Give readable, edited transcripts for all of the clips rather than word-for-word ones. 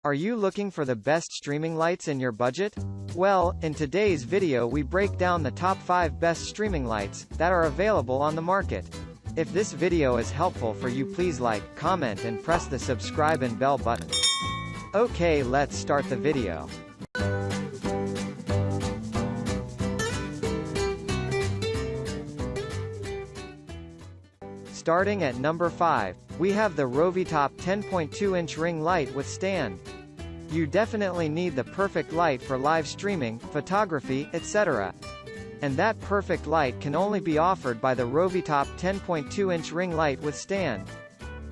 Are you looking for the best streaming lights in your budget? Well, in today's video we break down the top 5 best streaming lights that are available on the market. If this video is helpful for you, please like, comment and press the subscribe and bell button. Okay, let's start the video. Starting at number 5, we have the Rovitop 10.2-inch ring light with stand. You definitely need the perfect light for live streaming, photography, etc. And that perfect light can only be offered by the Rovitop 10.2-inch ring light with stand.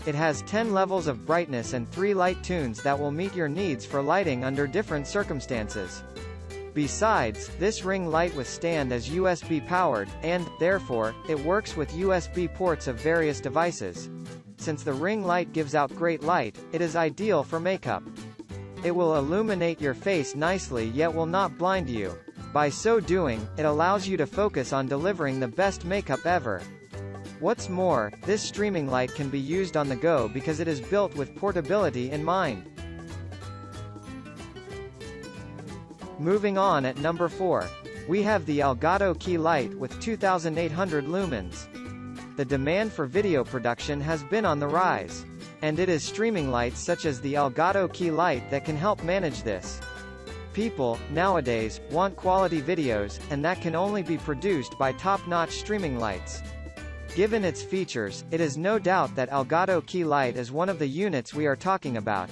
It has 10 levels of brightness and 3 light tunes that will meet your needs for lighting under different circumstances. Besides, this ring light with stand is USB powered, and, therefore, it works with USB ports of various devices. Since the ring light gives out great light, it is ideal for makeup. It will illuminate your face nicely yet will not blind you. By so doing, it allows you to focus on delivering the best makeup ever. What's more, this streaming light can be used on the go because it is built with portability in mind. Moving on at number 4, we have the Elgato Key Light with 2800 lumens. The demand for video production has been on the rise. And it is streaming lights such as the Elgato Key Light that can help manage this. People, nowadays, want quality videos, and that can only be produced by top-notch streaming lights. Given its features, it is no doubt that Elgato Key Light is one of the units we are talking about.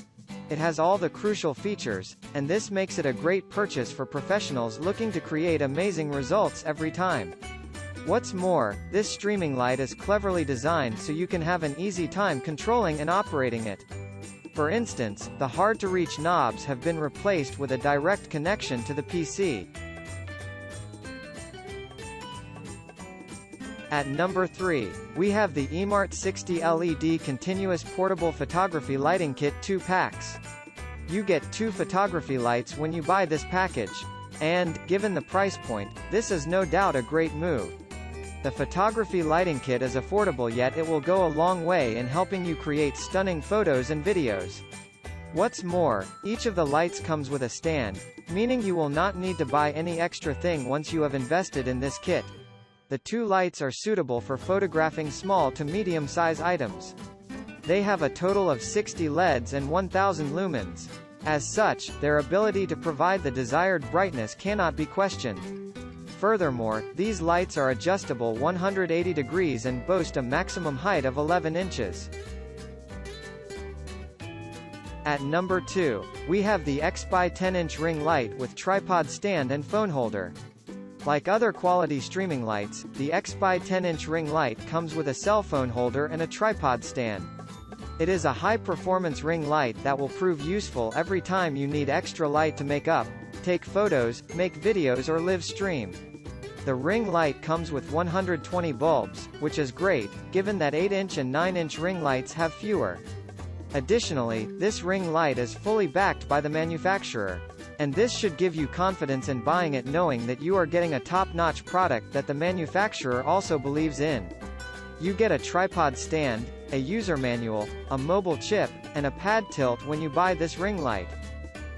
It has all the crucial features, and this makes it a great purchase for professionals looking to create amazing results every time. What's more, this streaming light is cleverly designed so you can have an easy time controlling and operating it. For instance, the hard-to-reach knobs have been replaced with a direct connection to the PC. At number 3, we have the Emart 60 LED Continuous Portable Photography Lighting Kit 2 packs. You get 2 photography lights when you buy this package. And, given the price point, this is no doubt a great move. The photography lighting kit is affordable yet it will go a long way in helping you create stunning photos and videos. What's more, each of the lights comes with a stand, meaning you will not need to buy any extra thing once you have invested in this kit. The 2 lights are suitable for photographing small to medium-size items. They have a total of 60 LEDs and 1000 lumens. As such, their ability to provide the desired brightness cannot be questioned. Furthermore, these lights are adjustable 180 degrees and boast a maximum height of 11 inches. At number 2, we have the AIXPI 10-inch ring light with tripod stand and phone holder. Like other quality streaming lights, the AIXPI 10-inch ring light comes with a cell phone holder and a tripod stand. It is a high-performance ring light that will prove useful every time you need extra light to make up, take photos, make videos or live stream. The ring light comes with 120 bulbs, which is great, given that 8-inch and 9-inch ring lights have fewer. Additionally, this ring light is fully backed by the manufacturer. And this should give you confidence in buying it knowing that you are getting a top-notch product that the manufacturer also believes in. You get a tripod stand, a user manual, a mobile chip, and a pad tilt when you buy this ring light.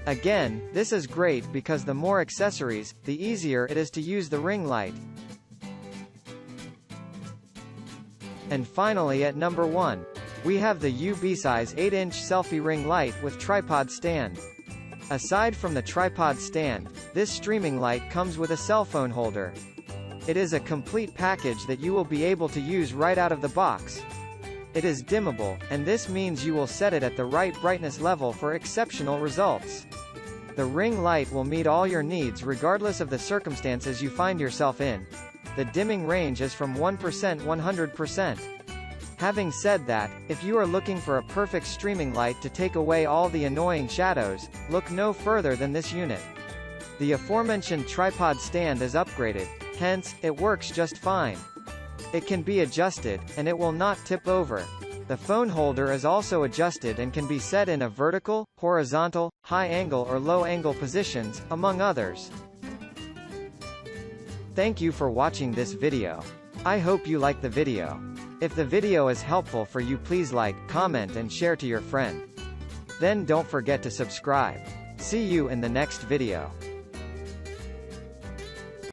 Again, this is great because the more accessories, the easier it is to use the ring light. And finally at number 1, we have the UBeesize 8-inch selfie ring light with tripod stand. Aside from the tripod stand, this streaming light comes with a cell phone holder. It is a complete package that you will be able to use right out of the box. It is dimmable, and this means you will set it at the right brightness level for exceptional results. The ring light will meet all your needs regardless of the circumstances you find yourself in. The dimming range is from 1% 100%. Having said that, if you are looking for a perfect streaming light to take away all the annoying shadows, look no further than this unit. The aforementioned tripod stand is upgraded, hence, it works just fine. It can be adjusted, and it will not tip over. The phone holder is also adjusted and can be set in a vertical, horizontal, high angle or low angle positions, among others. Thank you for watching this video. I hope you like the video. If the video is helpful for you, please like, comment and share to your friend. Then don't forget to subscribe. See you in the next video.